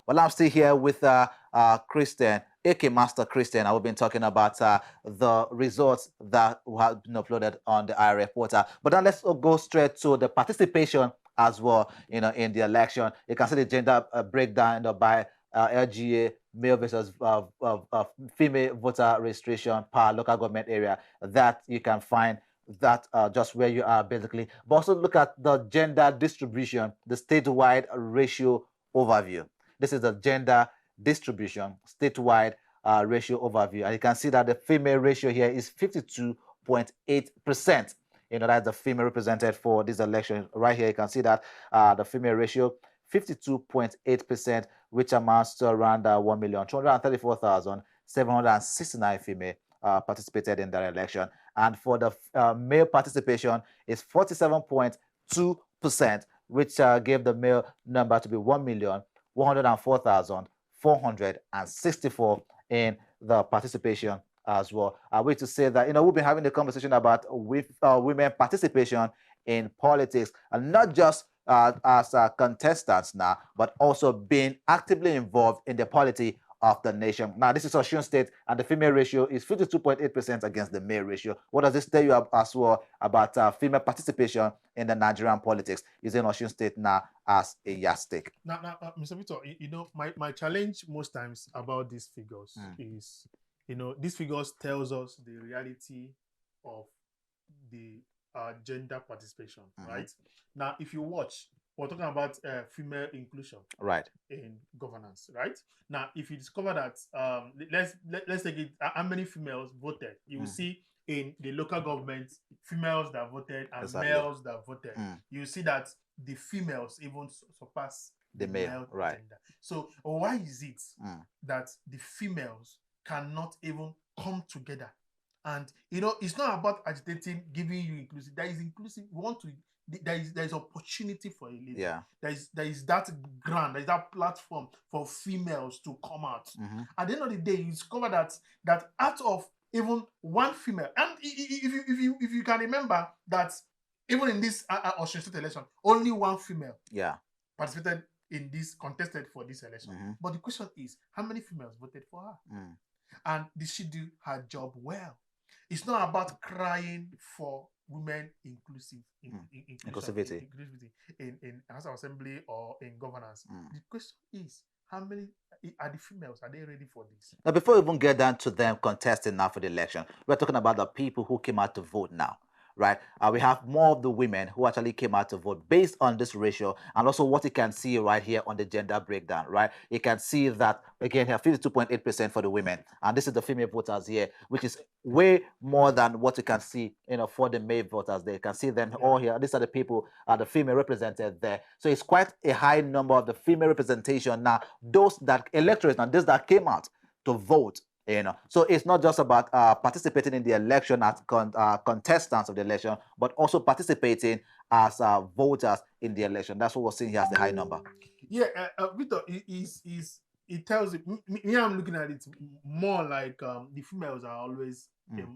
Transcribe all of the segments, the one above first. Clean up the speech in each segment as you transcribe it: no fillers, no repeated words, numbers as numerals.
Well, I'm still here with Christian, aka Master Christian. I will be talking about the results that have been uploaded on the IRF portal. But then let's go straight to the participation as well, in the election. You can see the gender breakdown by LGA, male versus female voter registration per local government area that you can find that just where you are basically. But also look at the gender distribution, the statewide ratio overview. This is the gender distribution statewide ratio overview. And you can see that the female ratio here is 52.8%. That's the female represented for this election. Right here, you can see that the female ratio 52.8%, which amounts to around 1,234,769 female participated in that election. And for the male participation is 47.2%, which gave the male number to be 1,104,464 in the participation as well. I wish to say that, we've been having a conversation about women participation in politics, and not just as contestants now, but also being actively involved in the polity of the nation. Now, this is Osun State, and the female ratio is 52.8% against the male ratio. What does this tell you as well about female participation in the Nigerian politics using Osun State now as a yardstick? Now, Mr. Victor, my challenge most times about these figures is, these figures tells us the reality of the gender participation, right? Now, if you watch, we're talking about female inclusion, right, in governance, right? Now, if you discover that, let's take it, how many females voted, you will see in the local government, females that voted and males that voted. You see that the females even surpass the male right gender. So why is it that the females cannot even come together? And it's not about agitating, giving you inclusive. There is inclusive. We want to. There is opportunity for a lady. Yeah. There is that ground. There is that platform for females to come out. At the end of the day, you discover that out of even one female, and if you can remember that even in this Osun State election, only one female participated in this, contested for this election. But the question is, how many females voted for her? And did she do her job well? It's not about crying for women inclusivity in House of Assembly or in governance. The question is, how many are the females? Are they ready for this? Now, before we even get down to them contesting now for the election, we're talking about the people who came out to vote now. Right, we have more of the women who actually came out to vote based on this ratio, and also what you can see right here on the gender breakdown. Right, you can see that again here 52.8% for the women, and this is the female voters here, which is way more than what you can see, for the male voters. There you can see them all here. These are the people, the female represented there. So it's quite a high number of the female representation now. Those that electorate now, those that came out to vote. So it's not just about participating in the election as contestants of the election, but also participating as voters in the election. That's what we're seeing here as the high number. Yeah, Victor, it tells you. Me, I'm looking at it more like the females are always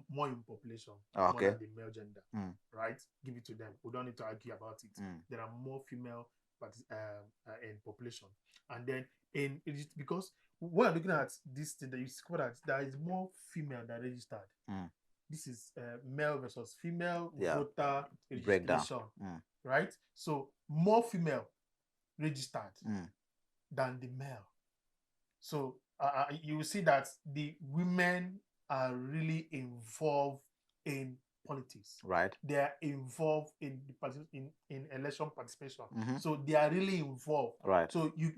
more in population more than the male gender, right? Give it to them. We don't need to argue about it. There are more female in population, and then because when I'm looking at this thing, that you discover that there is more female that registered. This is male versus female voter registration, right? So more female registered than the male. So you will see that the women are really involved in politics. Right. They are involved in election participation. So they are really involved. Right. So you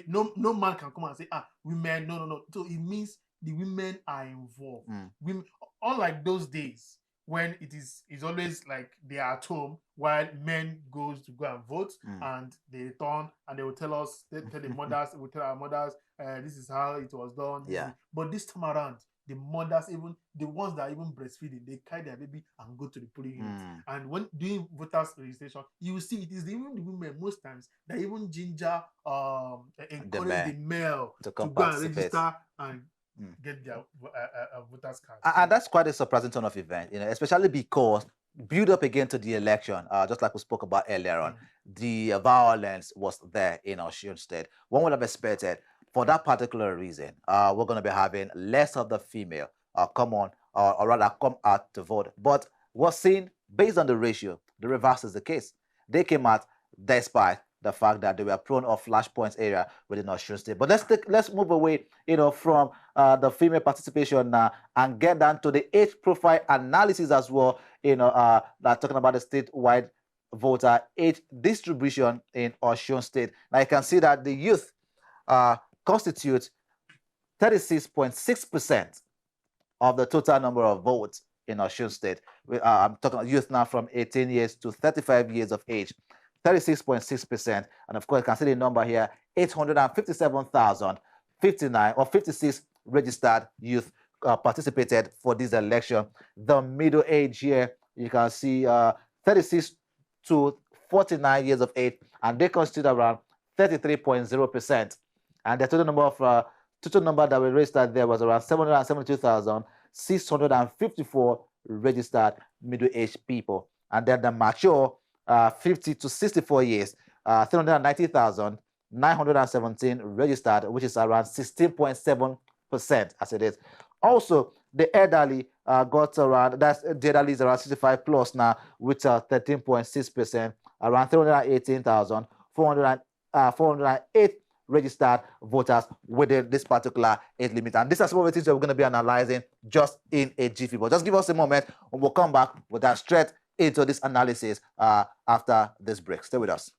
no man can come and say, women, no. So it means the women are involved. Women, unlike those days when it's always like they are at home while men goes to go and vote, and they return and they will tell us, tell the mothers, we tell our mothers, this is how it was done. But this time around, the mothers, even the ones that are even breastfeeding, they carry their baby and go to the polling unit. And when doing voters registration, you will see it is even the women most times that even ginger encourage the male to go and register and get their voters card. And that's quite a surprising turn of event, especially because build up again to the election, just like we spoke about earlier on, the violence was there in Osun State. One would have expected for that particular reason, we're going to be having less of the female come on, or rather come out to vote. But we're seeing, based on the ratio, the reverse is the case. They came out despite the fact that they were prone of flashpoints area within Osun State. But let's move away, from the female participation now and get down to the age profile analysis as well. That talking about the statewide voter age distribution in Osun State. Now you can see that the youth constitute 36.6% of the total number of votes in Osun State. I'm talking about youth now from 18 years to 35 years of age. 36.6%. And of course, you can see the number here, 857,059 or 56 registered youth participated for this election. The middle age here, you can see 36 to 49 years of age, and they constitute around 33.0%. And the total number that we registered there was around 772,654 registered middle-aged people. And then the mature 50 to 64 years, 390,917 registered, which is around 16.7% as it is. Also, the elderly got around, the elderly is around 65 plus now, with 13.6%, around 318,408 registered voters within this particular age limit. And this is some of the things that we're going to be analyzing just in a jiffy. But just give us a moment and we'll come back with that straight into this analysis after this break. Stay with us.